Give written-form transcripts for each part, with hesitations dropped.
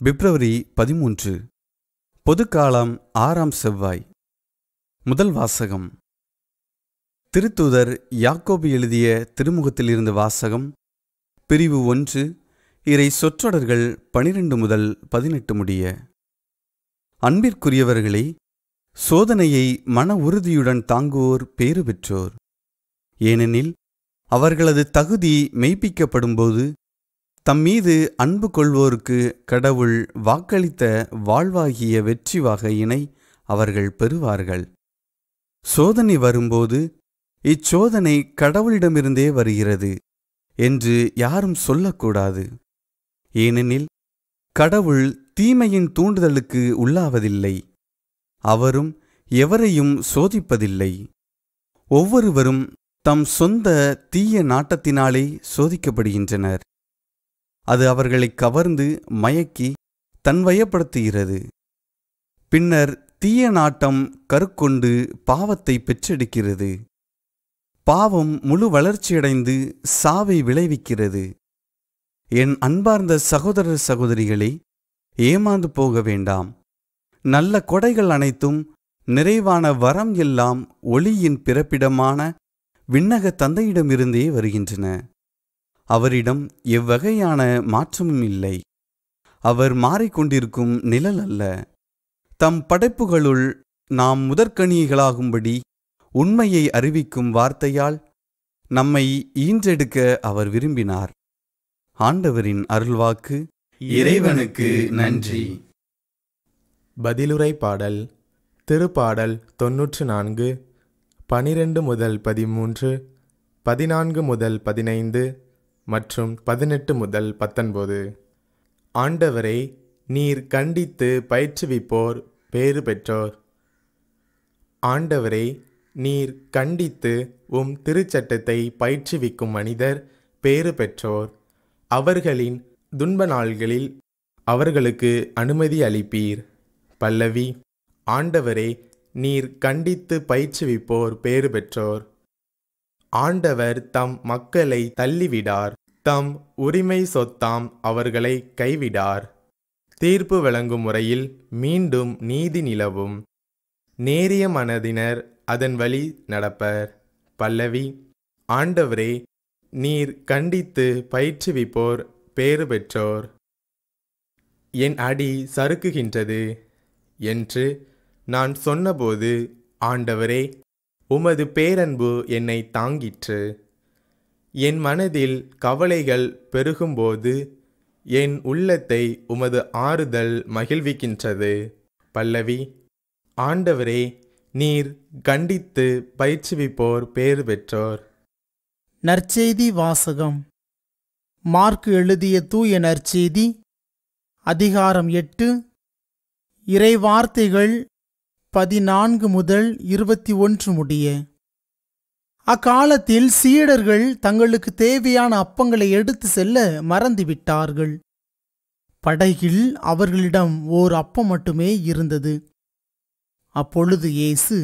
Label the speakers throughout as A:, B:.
A: பிப்ரவரி 13 பொதுக்காலம் 6ஆம் செவ்வாய். முதல் வாசகம். திருத்தூதர் யாக்கோபு எழுதிய திருமுகத்திலிருந்து வாசகம். பிரிவு 1, இறை சொற்றொடர்கள் 12 முதல் 18 முடிய. அன்பிற்குரியவர்களே, சோதனையை மன உறுதியுடன் தாங்குவோர் பேறு பெற்றோர். ஏனெனில் அவர்களது தகுதி மெய்ப்பிக்கப்படும்போது தம்மீது அன்பு கொள்வோருக்கு கடவுள் வாக்களித்த வாழ்வாகிய வெற்றி வகையினை அவர்கள் பெறுவார்கள். சோதனை வரும்போது இச்சோதனை கடவுளிடமிருந்தே வருகிறது என்று யாரும் சொல்லக்கூடாது. ஏனெனில் கடவுள் தீமையின் தூண்டுதலுக்கு உள்ளாவதில்லை. அவரும் எவரையும் சோதிப்பதில்லை. ஒவ்வொருவரும் தம் சொந்த தீய நாட்டத்தினாலே சோதிக்கப்படுகின்றனர். அது அவர்களை கவர்ந்து மயக்கி தன்வயப்படுத்துகிறது. பின்னர் தீய நாட்டம் கருக்கொண்டு பாவத்தை பெற்றெடுக்கிறது. பாவம் முழு வளர்ச்சியடைந்து சாவை விளைவிக்கிறது. என் அன்பார்ந்த சகோதர சகோதரிகளே, ஏமாந்து போக வேண்டாம். நல்ல கொடைகள் அனைத்தும் நிறைவான வரம் எல்லாம் ஒளியின் பிறப்பிடமான விண்ணக தந்தையிடமிருந்தே வருகின்றன. அவரிடம் எவ்வகையான மாற்றமும் இல்லை. அவர் மாறிக்கொண்டிருக்கும் நிழல் அல்ல. தம் படைப்புகளுள் நாம் முதற்கனிகளாகும்படி உண்மையை அறிவிக்கும் வார்த்தையால் நம்மை ஈன்றெடுக்க அவர் விரும்பினார். ஆண்டவரின் அருள்வாக்கு. இறைவனுக்கு நன்றி.
B: பதிலுரை பாடல். திருப்பாடல் 94, 12 முதல் 13, 14 முதல் 15 மற்றும் 18 முதல் 19. ஆண்டவரை, நீர் கண்டித்து பயிற்றுவிப்போர் பேறு பெற்றோர். ஆண்டவரை, நீர் கண்டித்து உம் திருச்சட்டத்தை பயிற்றுவிக்கும் மனிதர் பேறு பெற்றோர். அவர்களின் துன்ப நாள்களில் அவர்களுக்கு அனுமதி அளிப்பீர். பல்லவி. ஆண்டவரை, நீர் கண்டித்து பயிற்றுவிப்போர் பேறு பெற்றோர். ஆண்டவர் தம் மக்களை தள்ளிவிடார். தம் உரிமை சொத்தாம் அவர்களை கைவிடார். தீர்ப்பு வழங்கும் முறையில் மீண்டும் நீதி நிலவும். நேரிய மனதினர் அதன் வழி நடப்பர். பல்லவி. ஆண்டவரே, நீர் கண்டித்து பயிற்றுவிப்போர் பேறு பெற்றோர். என் அடி சறுக்குகின்றது என்று நான் சொன்னபோது, ஆண்டவரே, உமது பேரன்பு என்னை தாங்கிற்று. என் மனதில் கவலைகள் பெருகும்போது என் உள்ளத்தை உமது ஆறுதல் மகிழ்விக்கின்றது. பல்லவி. ஆண்டவரே, நீர் கண்டித்து பயிற்றுவிப்போர் பேறு பெற்றோர்.
C: நற்செய்தி வாசகம். மார்க்கு எழுதிய தூய நற்செய்தி அதிகாரம் 8, இறைவார்த்தைகள் 14 முதல் 21 முடிய. அக்காலத்தில் சீடர்கள் தங்களுக்கு தேவையான அப்பங்களை எடுத்து செல்ல மறந்துவிட்டார்கள். படகில் அவர்களிடம் ஓர் அப்பம் மட்டுமே இருந்தது. அப்பொழுது இயேசு,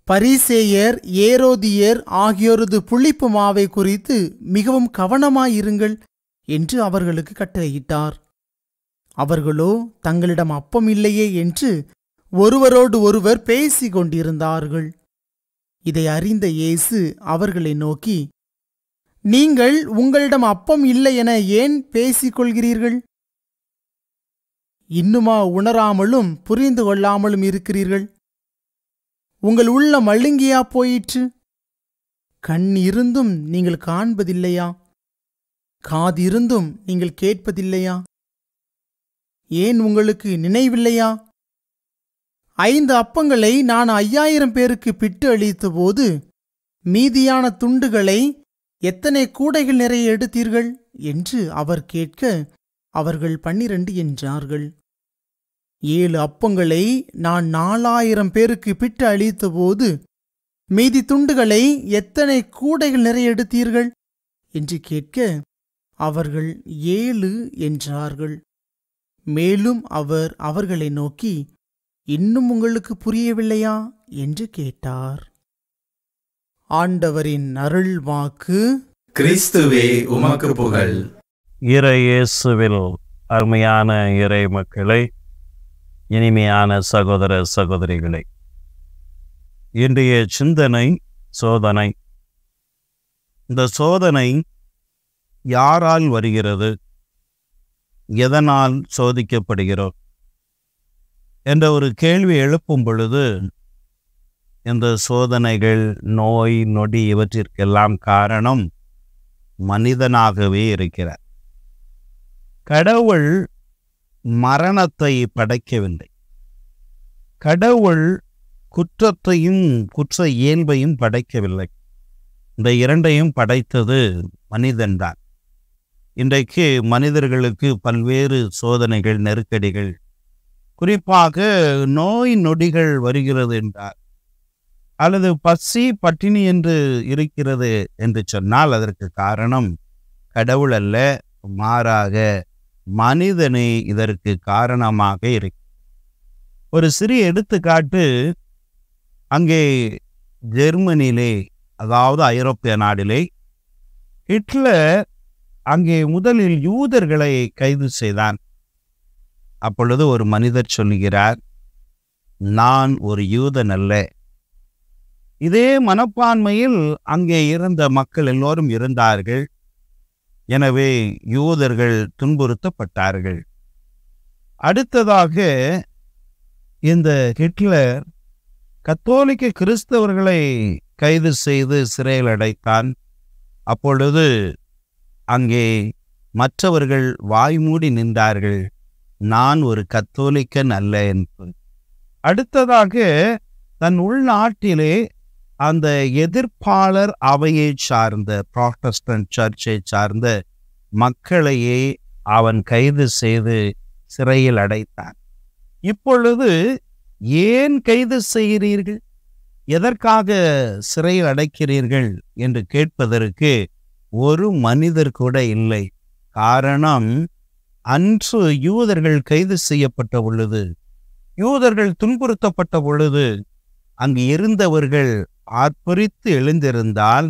C: பரிசேயர், ஏரோதியர் ஆகியோரது புளிப்பு மாவை குறித்து மிகவும் கவனமாயிருங்கள் என்று அவர்களுக்கு கட்டளையிட்டார். அவர்களோ தங்களிடம் அப்பம் இல்லையே என்று ஒருவரோடு ஒருவர் பேசிக் கொண்டிருந்தார்கள். இதை அறிந்த இயேசு அவர்களை நோக்கி, நீங்கள் உங்களிடம் அப்பம் இல்லை என ஏன் பேசிக்கொள்கிறீர்கள்? இன்னுமா உணராமலும் புரிந்து கொள்ளாமலும் இருக்கிறீர்கள்? உங்கள் உள்ளம் மழுங்கியா போயிற்று? கண் இருந்தும் நீங்கள் காண்பதில்லையா? காது இருந்தும் நீங்கள் கேட்பதில்லையா? ஏன் உங்களுக்கு நினைவில்லையா? 5 அப்பங்களை நான் 5000 பேருக்கு பிட்டு அளித்தபோது மீதியான துண்டுகளை எத்தனை கூடைகள் நிறைய எடுத்தீர்கள் என்று அவர் கேட்க, அவர்கள் 12 என்றார்கள். 7 அப்பங்களை நான் 4000 பேருக்கு பிட்டு அளித்தபோது மீதி துண்டுகளை எத்தனை கூடைகள் நிறைய எடுத்தீர்கள் என்று கேட்க, அவர்கள் 7 என்றார்கள். மேலும் அவர் அவர்களை நோக்கி, இன்னும் உங்களுக்கு புரியவில்லையா என்று கேட்டார். ஆண்டவரின் அருள் வாக்கு.
A: கிறிஸ்துவே உமக்கு புகழ்.
D: இறையேசுவில் அருமையான இறை மக்களை, இனிமையான சகோதர சகோதரிகளை, இன்றைய சிந்தனை சோதனை. இந்த சோதனை யாரால் வருகிறது, எதனால் சோதிக்கப்படுகிறோம் என்ற ஒரு கேள்வி எழுப்பும் பொழுது, இந்த சோதனைகள், நோய் நொடி இவற்றிற்கெல்லாம் காரணம் மனிதனாகவே இருக்கிறார். கடவுள் மரணத்தை படைக்கவில்லை. கடவுள் குற்றத்தையும் குற்ற இயல்பையும் படைக்கவில்லை. இந்த இரண்டையும் படைத்தது மனிதன்தான். இன்றைக்கு மனிதர்களுக்கு பல்வேறு சோதனைகள், நெருக்கடிகள், குறிப்பாக நோய் நொடிகள் வருகிறது என்றார், அல்லது பசி பட்டினி என்று இருக்கிறது என்று சொன்னால் அதற்கு காரணம் கடவுள் அல்ல, மாறாக மனிதனே இதற்கு காரணமாக இருக்கு. ஒரு சிறிய எடுத்துக்காட்டு, அங்கே ஜெர்மனியிலே, அதாவது ஐரோப்பிய நாடிலே, ஹிட்லர் அங்கே முதலில் யூதர்களை கைது செய்தான். அப்பொழுது ஒரு மனிதர் சொல்லுகிறார், நான் ஒரு யூதன் அல்ல. இதே மனப்பான்மையில் அங்கே இருந்த மக்கள் எல்லோரும் இருந்தார்கள். எனவே யூதர்கள் துன்புறுத்தப்பட்டார்கள். அடுத்ததாக இந்த ஹிட்லர் கத்தோலிக்க கிறிஸ்தவர்களை கைது செய்து சிறையில் அடைத்தான். அப்பொழுது அங்கே மற்றவர்கள் வாய்மூடி நின்றார்கள், நான் ஒரு கத்தோலிக்கன் அல்ல என்று. அடுத்ததாக தன் உள்நாட்டிலே அந்த எதிர்ப்பாளர் அவையை சார்ந்த புராட்டஸ்டன்ட் சர்ச்சை சார்ந்த மக்களையே அவன் கைது செய்து சிறையில் அடைத்தான். இப்பொழுது ஏன் கைது செய்கிறீர்கள், எதற்காக சிறையில் அடைக்கிறீர்கள் என்று கேட்பதற்கு ஒரு மனிதர் கூட இல்லை. காரணம், அன்று யூதர்கள் கைது செய்யப்பட்ட பொழுது, யூதர்கள் துன்புறுத்தப்பட்ட பொழுது அங்கு இருந்தவர்கள் ஆர்ப்பரித்து எழுந்திருந்தால்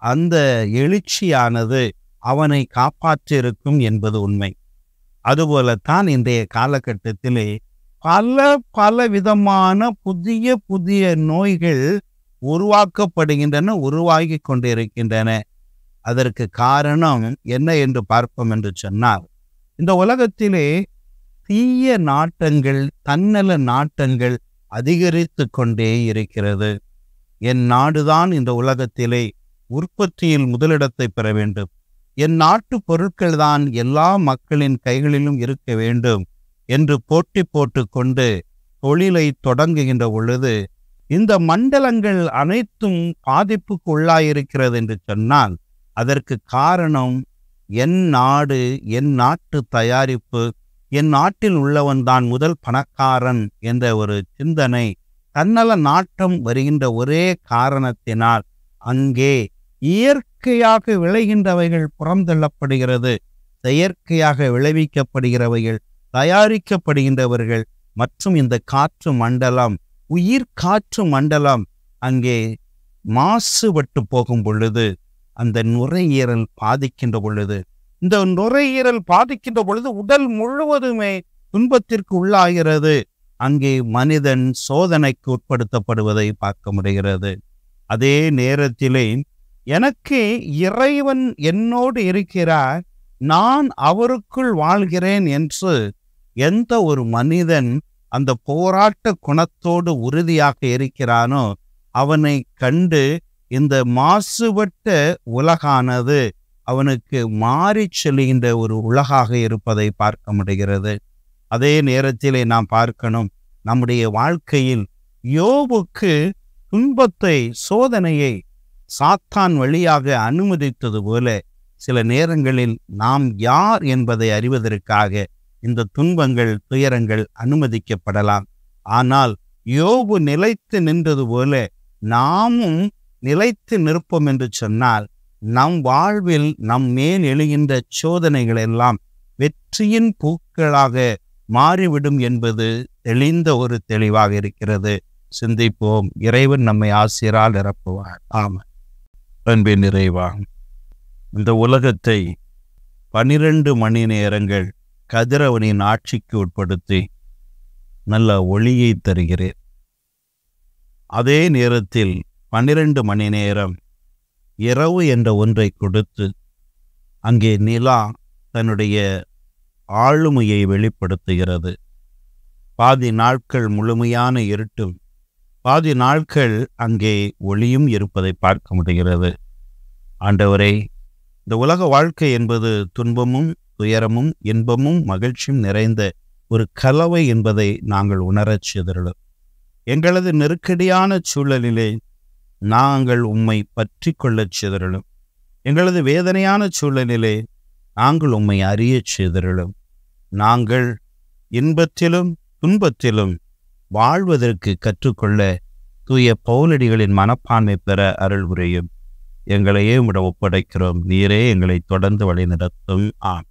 D: அந்த எழுச்சியானது அவனை காப்பாற்றியிருக்கும் என்பது உண்மை. அதுபோலத்தான் இன்றைய காலகட்டத்திலே பல விதமான புதிய புதிய நோய்கள் உருவாக்கப்படுகின்றன, உருவாகி கொண்டிருக்கின்றன. அதற்கு காரணம் என்ன என்று பார்ப்போம் என்று சொன்னால், இந்த உலகத்திலே தீய நாட்டங்கள், தன்னல நாட்டங்கள் அதிகரித்து கொண்டே இருக்கிறது. என் நாடுதான் இந்த உலகத்திலே உற்பத்தியில் முதலிடத்தை பெற வேண்டும், என் நாட்டு பொருட்கள் தான் எல்லா மக்களின் கைகளிலும் இருக்க வேண்டும் என்று போட்டி போட்டு கொண்டு தொழிலை தொடங்குகின்ற பொழுது இந்த மண்டலங்கள் அனைத்தும் பாதிப்புக்கு உள்ளாயிருக்கிறது என்று சொன்னால் அதற்கு காரணம் என் நாடு, என் நாட்டு தயாரிப்பு, என் நாட்டில் உள்ளவன் தான் முதல் பணக்காரன் என்ற ஒரு சிந்தனை, தன்னல நாட்டம் வருகின்ற ஒரே காரணத்தினால் அங்கே இயற்கையாக விளைகின்றவைகள் புறந்தள்ளப்படுகிறது, செயற்கையாக விளைவிக்கப்படுகிறவைகள், தயாரிக்கப்படுகின்றவர்கள் மற்றும் இந்த காற்று மண்டலம், உயிர் காற்று மண்டலம் அங்கே மாசுபட்டு போகும் பொழுது அந்த நுரையீரல் பாதிக்கின்ற பொழுது, இந்த நுரையீரல் பாதிக்கின்ற பொழுது உடல் முழுவதுமே துன்பத்திற்கு உள்ளாகிறது. அங்கே மனிதன் சோதனைக்கு உட்படுத்தப்படுவதை பார்க்க முடிகிறது. அதே நேரத்திலே எனக்கு இறைவன் என்னோடு இருக்கிறார், நான் அவருக்குள் வாழ்கிறேன் என்று எந்த ஒரு மனிதன் அந்த போராட்ட குணத்தோடு உறுதியாக இருக்கிறானோ அவனை கண்டு இந்த மாசுபட்ட உலகானது அவனுக்கு மாறி செல்கின்ற ஒரு உலகாக இருப்பதை பார்க்க முடிகிறது. அதே நேரத்திலே நாம் பார்க்கணும், நம்முடைய வாழ்க்கையில் யோபுக்கு துன்பத்தை, சோதனையை சாத்தான் வழியாக அனுமதித்தது போல சில நேரங்களில் நாம் யார் என்பதை அறிவதற்காக இந்த துன்பங்கள், துயரங்கள் அனுமதிக்கப்படலாம். ஆனால் யோபு நிலைத்து நின்றது போல நாமும் நிலைத்து நிற்போம் என்று சொன்னால் நம் வாழ்வில் நம் மேல் எழுகின்ற சோதனைகள் எல்லாம் வெற்றியின் பூக்களாக மாறிவிடும் என்பது தெளிந்த ஒரு தெளிவாக இருக்கிறது. சிந்திப்போம். இறைவன் நம்மை ஆசிரால் நிரப்புவார். ஆமாம். அன்பின் இறைவா, இந்த உலகத்தை 12 மணி நேரங்கள் கதிரவனின் ஆட்சிக்கு உட்படுத்தி நல்ல ஒளியை தருகிறீர். அதே நேரத்தில் 12 மணி நேரம் இரவு என்ற ஒன்றை கொடுத்து அங்கே நிலா தன்னுடைய ஆளுமையை வெளிப்படுத்துகிறது. பாதி நாட்கள் முழுமையான இருட்டும் பாதி நாட்கள் அங்கே ஒளியும் இருப்பதை பார்க்க முடிகிறது. ஆண்டவரே, இந்த உலக வாழ்க்கை என்பது துன்பமும் துயரமும் இன்பமும் மகிழ்ச்சியும் நிறைந்த ஒரு கலவை என்பதை நாங்கள் உணரச் செய்தருளும். எங்களது நெருக்கடியான சூழலிலே நாங்கள் உம்மை பற்றி கொள்ளச் செய்தருளும். எங்களது வேதனையான சூழலிலே நாங்கள் உம்மை அறியச் செய்தருளும். நாங்கள் இன்பத்திலும் துன்பத்திலும் வாழ்வதற்கு கற்றுக்கொள்ள தூய பவுலடிகளின் மனப்பான்மை பெற அருள் புரியும். எங்களையே உம்மிடம் ஒப்படைக்கிறோம். நீரே எங்களை தொடர்ந்து வழிநடத்தும். ஆமென்.